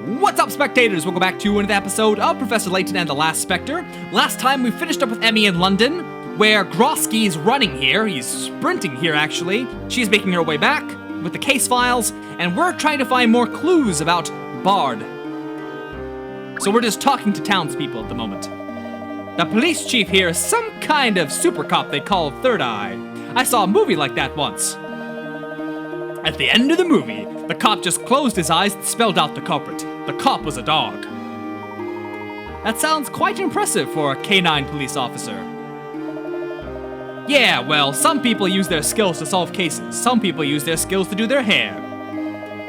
What's up, spectators? Welcome back to another episode of Professor Layton and the Last Specter. Last time we finished up with Emmy in London, where Grosky's running here. He's sprinting here, actually. She's making her way back with the case files, and we're trying to find more clues about Bard. So we're just talking to townspeople at the moment. The police chief here is some kind of super cop they call Third Eye. I saw a movie like that once. At the end of the movie, the cop just closed his eyes and spelled out the culprit. The cop was a dog. That sounds quite impressive for a canine police officer. Yeah, well, some people use their skills to solve cases. Some people use their skills to do their hair.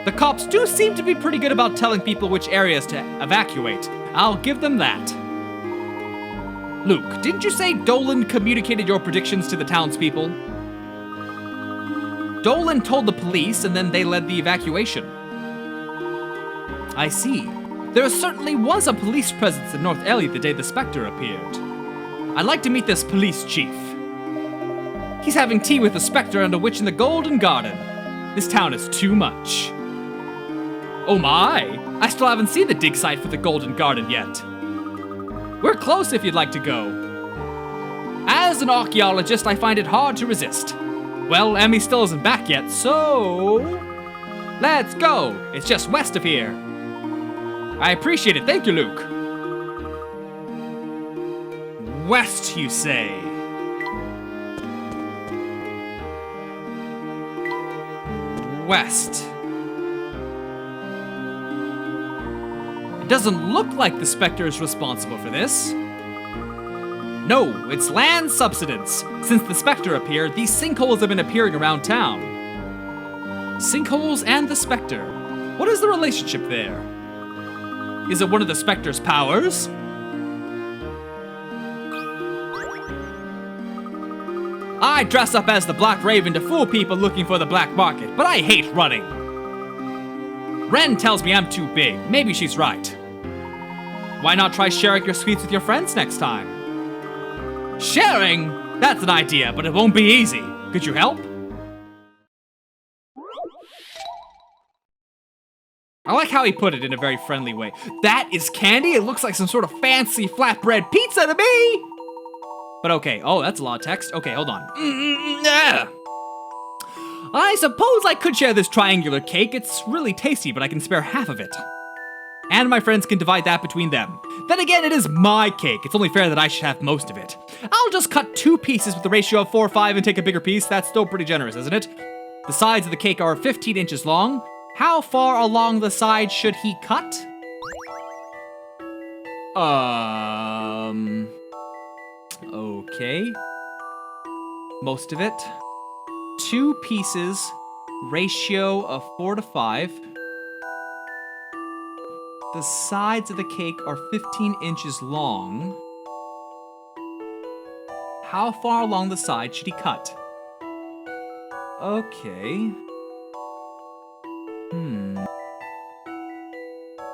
The cops do seem to be pretty good about telling people which areas to evacuate. I'll give them that. Luke, didn't you say Dolan communicated your predictions to the townspeople? Dolan told the police, and then they led the evacuation. I see. There certainly was a police presence in North Ellie the day the Spectre appeared. I'd like to meet this police chief. He's having tea with the Spectre and a witch in the Golden Garden. This town is too much. Oh my! I still haven't seen the dig site for the Golden Garden yet. We're close if you'd like to go. As an archaeologist, I find it hard to resist. Well, Emmy still isn't back yet, so... let's go! It's just west of here. I appreciate it, thank you, Luke. West, you say? West. It doesn't look like the Spectre is responsible for this. No, it's land subsidence. Since the Spectre appeared, these sinkholes have been appearing around town. Sinkholes and the Spectre. What is the relationship there? Is it one of the Spectre's powers? I dress up as the Black Raven to fool people looking for the black market, but I hate running. Ren tells me I'm too big. Maybe she's right. Why not try sharing your sweets with your friends next time? Sharing? That's an idea, but it won't be easy. Could you help? I like how he put it in a very friendly way. That is candy? It looks like some sort of fancy flatbread pizza to me! But okay, oh, that's a lot of text. Okay, hold on. I suppose I could share this triangular cake. It's really tasty, but I can spare half of it. And my friends can divide that between them. Then again, it is my cake. It's only fair that I should have most of it. I'll just cut 2 pieces with the ratio of 4-5 and take a bigger piece. That's still pretty generous, isn't it? The sides of the cake are 15 inches long. How far along the side should he cut? Okay. Most of it. 2 pieces, ratio of 4-5. The sides of the cake are 15 inches long. How far along the side should he cut? Okay.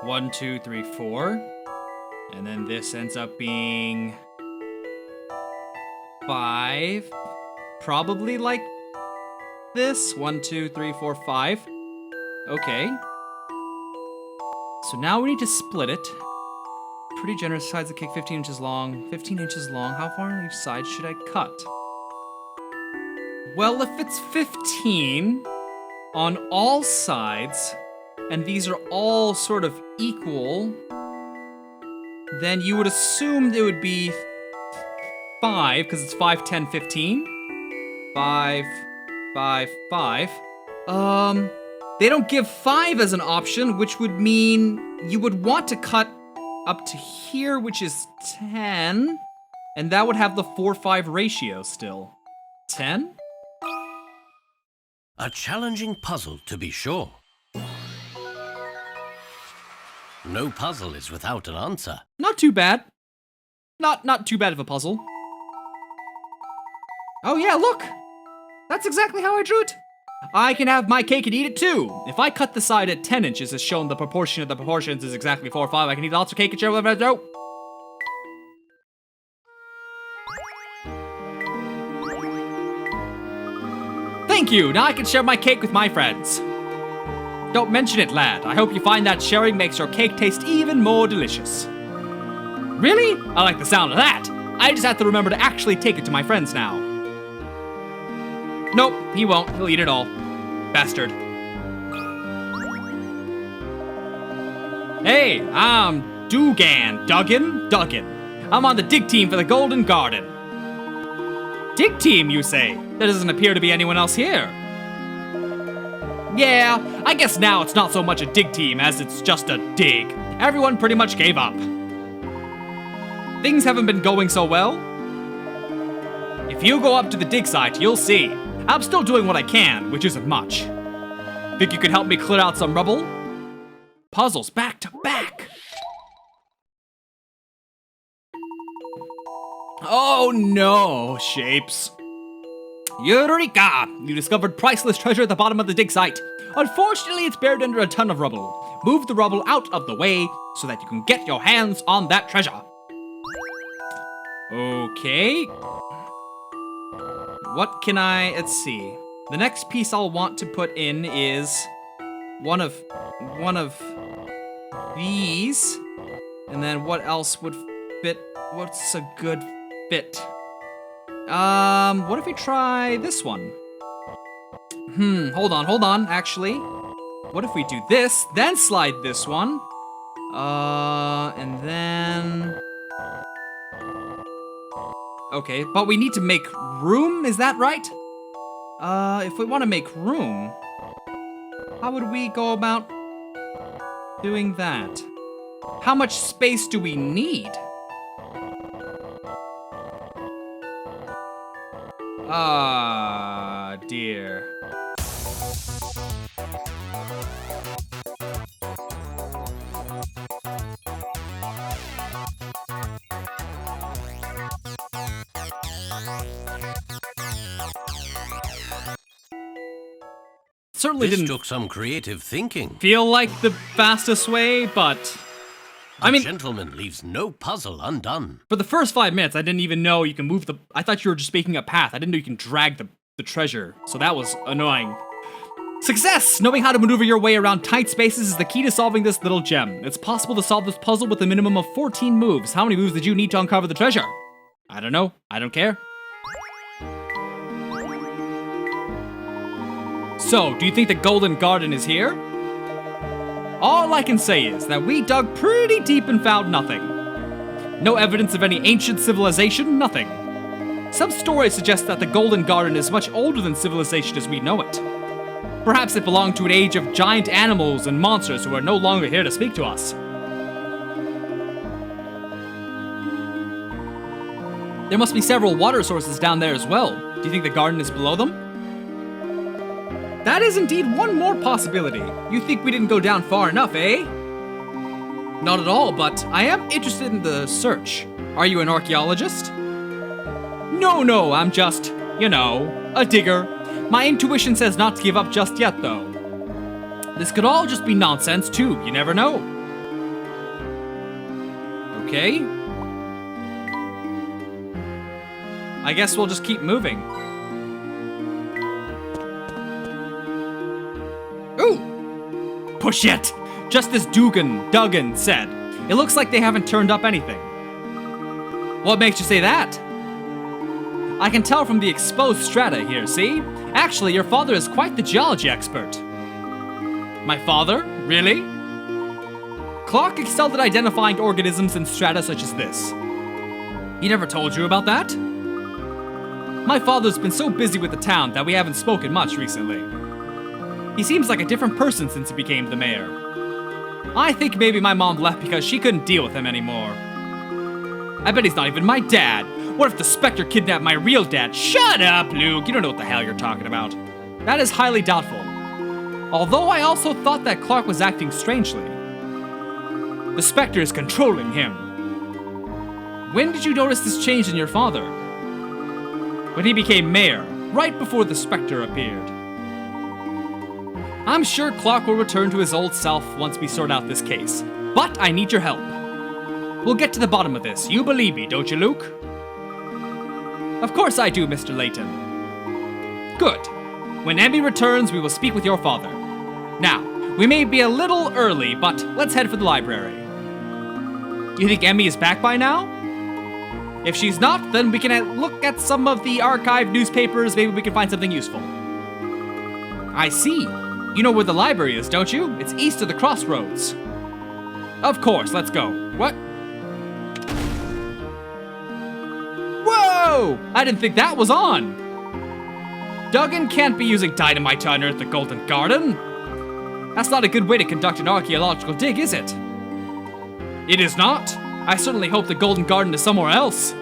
1, 2, 3, 4. And then this ends up being 5. Probably like this. 1, 2, 3, 4, 5. Okay. So now we need to split it. Pretty generous sides of the cake, 15 inches long. 15 inches long. How far on each side should I cut? Well, if it's 15 on all sides, and these are all sort of equal, then you would assume it would be 5, because it's 5, 10, 15. 5, 5, 5. They don't give 5 as an option, which would mean you would want to cut up to here, which is 10, and that would have the 4-5 ratio still. 10? A challenging puzzle, to be sure. No puzzle is without an answer. Not too bad. Not too bad of a puzzle. Oh yeah, look! That's exactly how I drew it. I can have my cake and eat it too. If I cut the side at 10 inches as shown, the proportion of the proportions is exactly 4-5. I can eat lots of cake and share whatever I do. Thank you. Now I can share my cake with my friends. Don't mention it, lad. I hope you find that sharing makes your cake taste even more delicious. Really? I like the sound of that. I just have to remember to actually take it to my friends now. Nope, he won't. He'll eat it all. Bastard. Hey, I'm Duggan. I'm on the dig team for the Golden Garden. Dig team, you say? There doesn't appear to be anyone else here. Yeah, I guess now it's not so much a dig team as it's just a dig. Everyone pretty much gave up. Things haven't been going so well. If you go up to the dig site, you'll see. I'm still doing what I can, which isn't much. Think you could help me clear out some rubble? Puzzles back to back. Oh no, Shapes. Eureka! You discovered priceless treasure at the bottom of the dig site. Unfortunately, it's buried under a ton of rubble. Move the rubble out of the way so that you can get your hands on that treasure. Okay. What can let's see. The next piece I'll want to put in is one of these. And then what else would fit? What's a good fit? What if we try this one? Hold on, actually. What if we do this, then slide this one? And then... Okay, but we need to make room, is that right? If we want to make room, how would we go about doing that? How much space do we need? Ah, dear. Certainly This didn't took some creative thinking. feel like the fastest way, but... I mean, Gentleman leaves no puzzle undone. for the first 5 minutes, I didn't even know you can move the... I thought you were just making a path. I didn't know you can drag the treasure, so that was annoying. Success! Knowing how to maneuver your way around tight spaces is the key to solving this little gem. It's possible to solve this puzzle with a minimum of 14 moves. How many moves did you need to uncover the treasure? I don't know. I don't care. So, do you think the Golden Garden is here? All I can say is that we dug pretty deep and found nothing. No evidence of any ancient civilization, nothing. Some stories suggest that the Golden Garden is much older than civilization as we know it. Perhaps it belonged to an age of giant animals and monsters who are no longer here to speak to us. There must be several water sources down there as well. Do you think the garden is below them? That is indeed one more possibility. You think we didn't go down far enough, eh? Not at all, but I am interested in the search. Are you an archaeologist? No, I'm just, a digger. My intuition says not to give up just yet, though. This could all just be nonsense, too. You never know. Okay. I guess we'll just keep moving. Ooh! Push it! Just as Duggan said. It looks like they haven't turned up anything. What makes you say that? I can tell from the exposed strata here, see? Actually, your father is quite the geology expert. My father? Really? Clark excelled at identifying organisms in strata such as this. He never told you about that? My father's been so busy with the town that we haven't spoken much recently. He seems like a different person since he became the mayor. I think maybe my mom left because she couldn't deal with him anymore. I bet he's not even my dad. What if the Spectre kidnapped my real dad? Shut up, Luke. You don't know what the hell you're talking about. That is highly doubtful. Although I also thought that Clark was acting strangely. The Spectre is controlling him. When did you notice this change in your father? When he became mayor, right before the Spectre appeared. I'm sure Clark will return to his old self once we sort out this case. But I need your help. We'll get to the bottom of this. You believe me, don't you, Luke? Of course I do, Mr. Layton. Good. When Emmy returns, we will speak with your father. Now, We may be a little early, but let's head for the library. You think Emmy is back by now? If she's not, then we can look at some of the archived newspapers. Maybe we can find something useful. I see. You know where the library is, don't you? It's east of the crossroads. Of course, let's go. What? Whoa! I didn't think that was on. Duggan can't be using dynamite to unearth the Golden Garden. That's not a good way to conduct an archaeological dig, is it? It is not. I certainly hope the Golden Garden is somewhere else.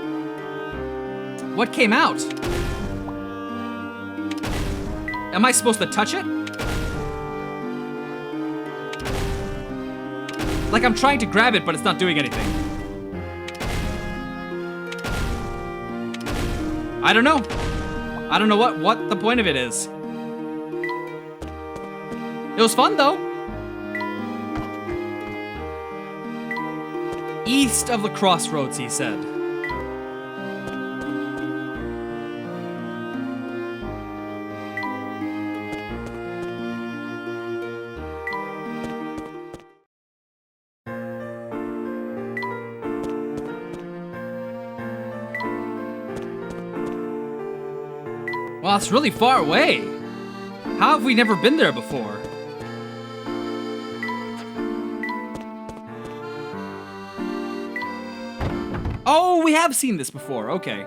What came out? Am I supposed to touch it? Like I'm trying to grab it, but it's not doing anything. I don't know. I don't know what the point of it is. It was fun, though. East of the crossroads, he said. Well, it's really far away. How have we never been there before? Oh, we have seen this before. Okay.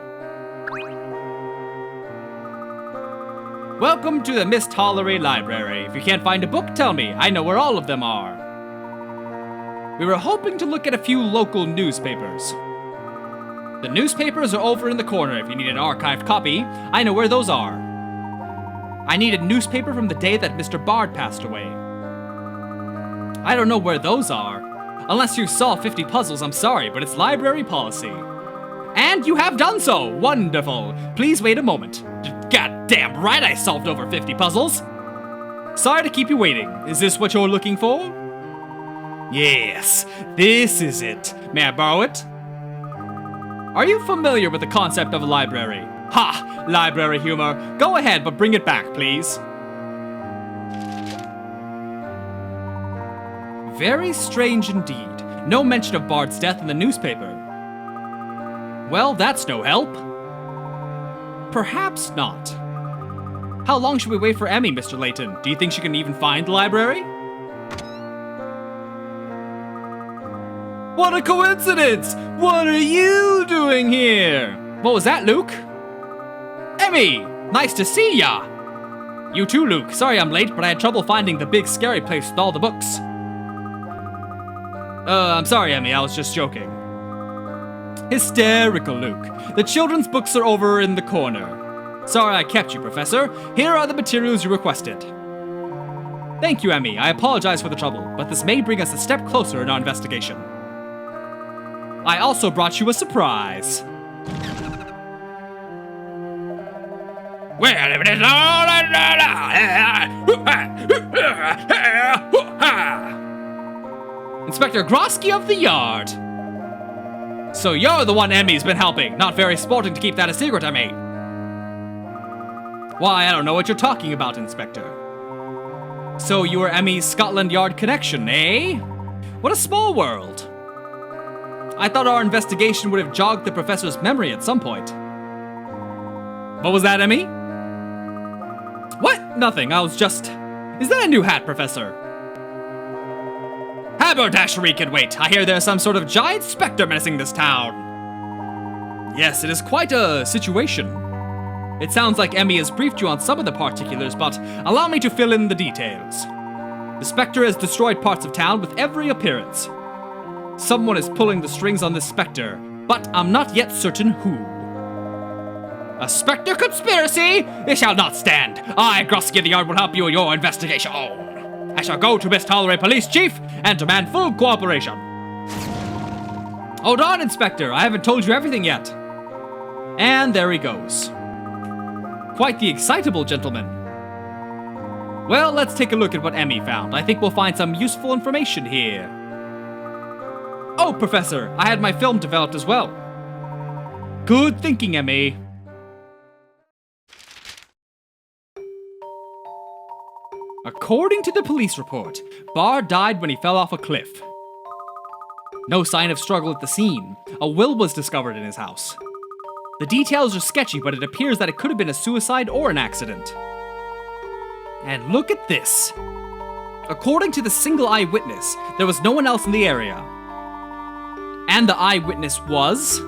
Welcome to the Miss Tollery Library. If you can't find a book, tell me. I know where all of them are. We were hoping to look at a few local newspapers. The newspapers are over in the corner if you need an archived copy. I know where those are. I need a newspaper from the day that Mr. Bard passed away. I don't know where those are. Unless you solve 50 puzzles, I'm sorry, but it's library policy. And you have done so! Wonderful! Please wait a moment. Goddamn right I solved over 50 puzzles! Sorry to keep you waiting. Is this what you're looking for? Yes, this is it. May I borrow it? Are you familiar with the concept of a library? Ha! Library humor. Go ahead, but bring it back, please. Very strange indeed. No mention of Bard's death in the newspaper. Well, that's no help. Perhaps not. How long should we wait for Emmy, Mr. Layton? Do you think she can even find the library? What a coincidence! What are you doing here? What was that, Luke? Emmy! Nice to see ya! You too, Luke. Sorry I'm late, but I had trouble finding the big scary place with all the books. I'm sorry, Emmy, I was just joking. Hysterical, Luke. The children's books are over in the corner. Sorry I kept you, Professor. Here are the materials you requested. Thank you, Emmy. I apologize for the trouble, but this may bring us a step closer in our investigation. I also brought you a surprise. Well, if it is all Inspector Grosky of the Yard. So you're the one Emmy's been helping. Not very sporting to keep that a secret, Emmy. Why, I don't know what you're talking about, Inspector. So you were Emmy's Scotland Yard connection, eh? What a small world. I thought our investigation would have jogged the professor's memory at some point. What was that, Emmy? What? Nothing, I was just... Is that a new hat, Professor? Haberdashery can wait. I hear there's some sort of giant spectre menacing this town. Yes, it is quite a situation. It sounds like Emmy has briefed you on some of the particulars, but allow me to fill in the details. The spectre has destroyed parts of town with every appearance. Someone is pulling the strings on this spectre, but I'm not yet certain who. A spectre conspiracy? It shall not stand. I, Grosky of the Yard, will help you in your investigation. I shall go to Miss Tollery Police Chief and demand full cooperation. Hold on, Inspector. I haven't told you everything yet. And there he goes. Quite the excitable gentleman. Well, let's take a look at what Emmy found. I think we'll find some useful information here. Oh, Professor, I had my film developed as well. Good thinking, Emmy. A According to the police report, Bard died when he fell off a cliff. No sign of struggle at the scene. A will was discovered in his house. The details are sketchy, but it appears that it could have been a suicide or an accident. And look at this. According to the single eyewitness, there was no one else in the area. And the eyewitness was...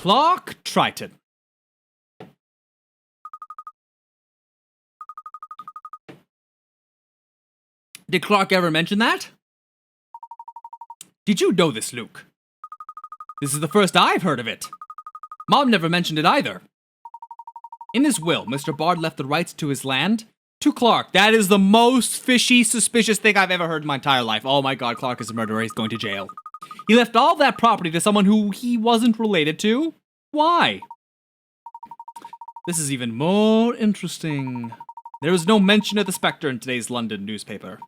Luke Triton. Did Clark ever mention that? Did you know this, Luke? This is the first I've heard of it. Mom never mentioned it either. In his will, Mr. Bard left the rights to his land to Clark. That is the most fishy, suspicious thing I've ever heard in my entire life. Oh my god, Clark is a murderer. He's going to jail. He left all that property to someone who he wasn't related to. Why? This is even more interesting. There is no mention of the Spectre in today's London newspaper.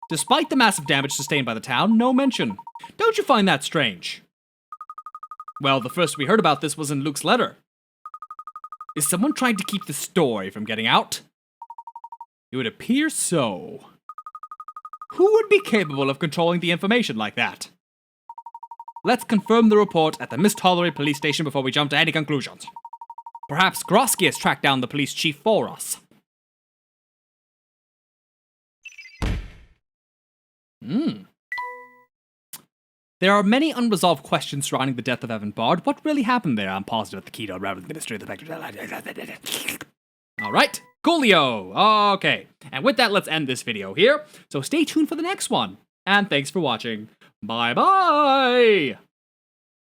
Despite the massive damage sustained by the town, no mention. Don't you find that strange? Well, the first we heard about this was in Luke's letter. Is someone trying to keep the story from getting out? It would appear so. Who would be capable of controlling the information like that? Let's confirm the report at the Miss Tollery police station before we jump to any conclusions. Perhaps Grosky has tracked down the police chief for us. There are many unresolved questions surrounding the death of Evan Bard. What really happened there? I'm positive the key to unravel the mystery of the Spectre. Alright, coolio. Okay, and with that, let's end this video here. So stay tuned for the next one. And thanks for watching. Bye-bye!